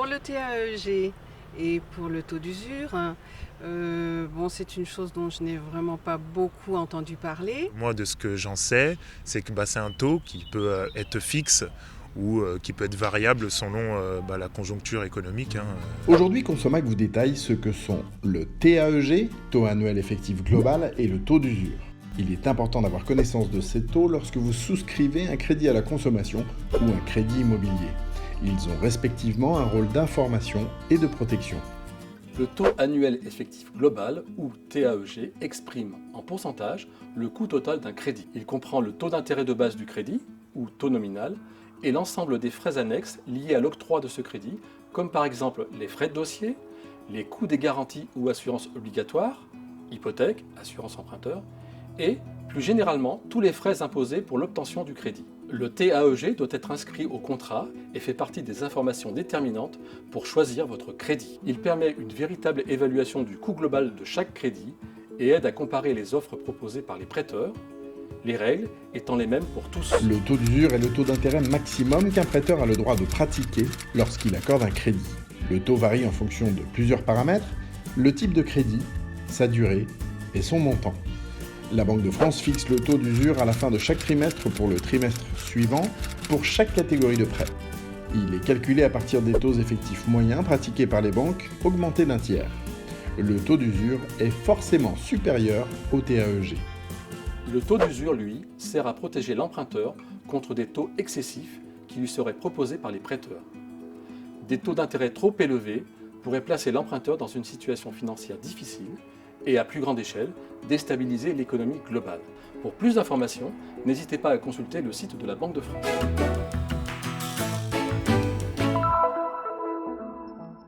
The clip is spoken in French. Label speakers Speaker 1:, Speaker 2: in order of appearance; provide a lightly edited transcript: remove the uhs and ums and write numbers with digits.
Speaker 1: le TAEG et pour le taux d'usure, c'est une chose dont je n'ai vraiment pas beaucoup entendu parler.
Speaker 2: Moi, de ce que j'en sais, c'est que c'est un taux qui peut être fixe ou qui peut être variable selon la conjoncture économique.
Speaker 3: Aujourd'hui, Consomac vous détaille ce que sont le TAEG, taux annuel effectif global, et le taux d'usure. Il est important d'avoir connaissance de ces taux lorsque vous souscrivez un crédit à la consommation ou un crédit immobilier. Ils ont respectivement un rôle d'information et de protection.
Speaker 4: Le taux annuel effectif global, ou TAEG, exprime en pourcentage le coût total d'un crédit. Il comprend le taux d'intérêt de base du crédit, ou taux nominal, et l'ensemble des frais annexes liés à l'octroi de ce crédit, comme par exemple les frais de dossier, les coûts des garanties ou assurances obligatoires, hypothèque, assurance emprunteur, et, plus généralement, tous les frais imposés pour l'obtention du crédit. Le TAEG doit être inscrit au contrat et fait partie des informations déterminantes pour choisir votre crédit. Il permet une véritable évaluation du coût global de chaque crédit et aide à comparer les offres proposées par les prêteurs, les règles étant les mêmes pour tous.
Speaker 3: Le taux d'usure est le taux d'intérêt maximum qu'un prêteur a le droit de pratiquer lorsqu'il accorde un crédit. Le taux varie en fonction de plusieurs paramètres, le type de crédit, sa durée et son montant. La Banque de France fixe le taux d'usure à la fin de chaque trimestre pour le trimestre suivant pour chaque catégorie de prêt. Il est calculé à partir des taux effectifs moyens pratiqués par les banques, augmentés d'un tiers. Le taux d'usure est forcément supérieur au TAEG.
Speaker 4: Le taux d'usure, lui, sert à protéger l'emprunteur contre des taux excessifs qui lui seraient proposés par les prêteurs. Des taux d'intérêt trop élevés pourraient placer l'emprunteur dans une situation financière difficile et, à plus grande échelle, déstabiliser l'économie globale. Pour plus d'informations, n'hésitez pas à consulter le site de la Banque de France.